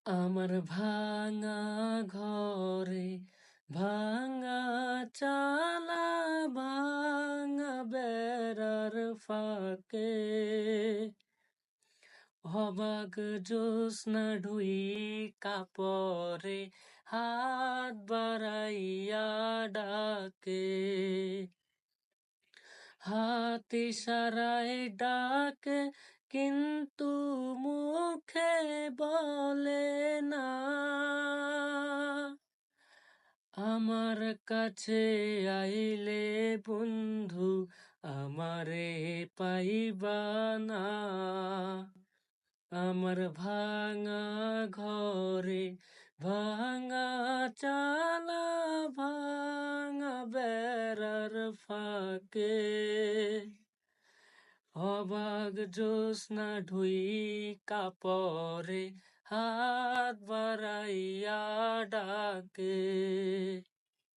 আমার ভাঙা ঘরে ভাঙা চালা, ভাঙা বেড়ার ফাঁকে অবাক জ্যোৎস্না ঢুইকা পরে, হাত বাড়াইয়া ডাকে, হাত ইশারায় ডাকে, কিন্তু মুখে বলে না। আমার কাছে আইলে বন্ধু আমারে পাইবা না। আমার ভাঙা ঘরে ভাঙা চালা, ভাঙা বেড়ার ফাঁকে অবাক জ্যোৎস্না ঢুইকা পরে, হাত বাড়াইয়া ডাকে।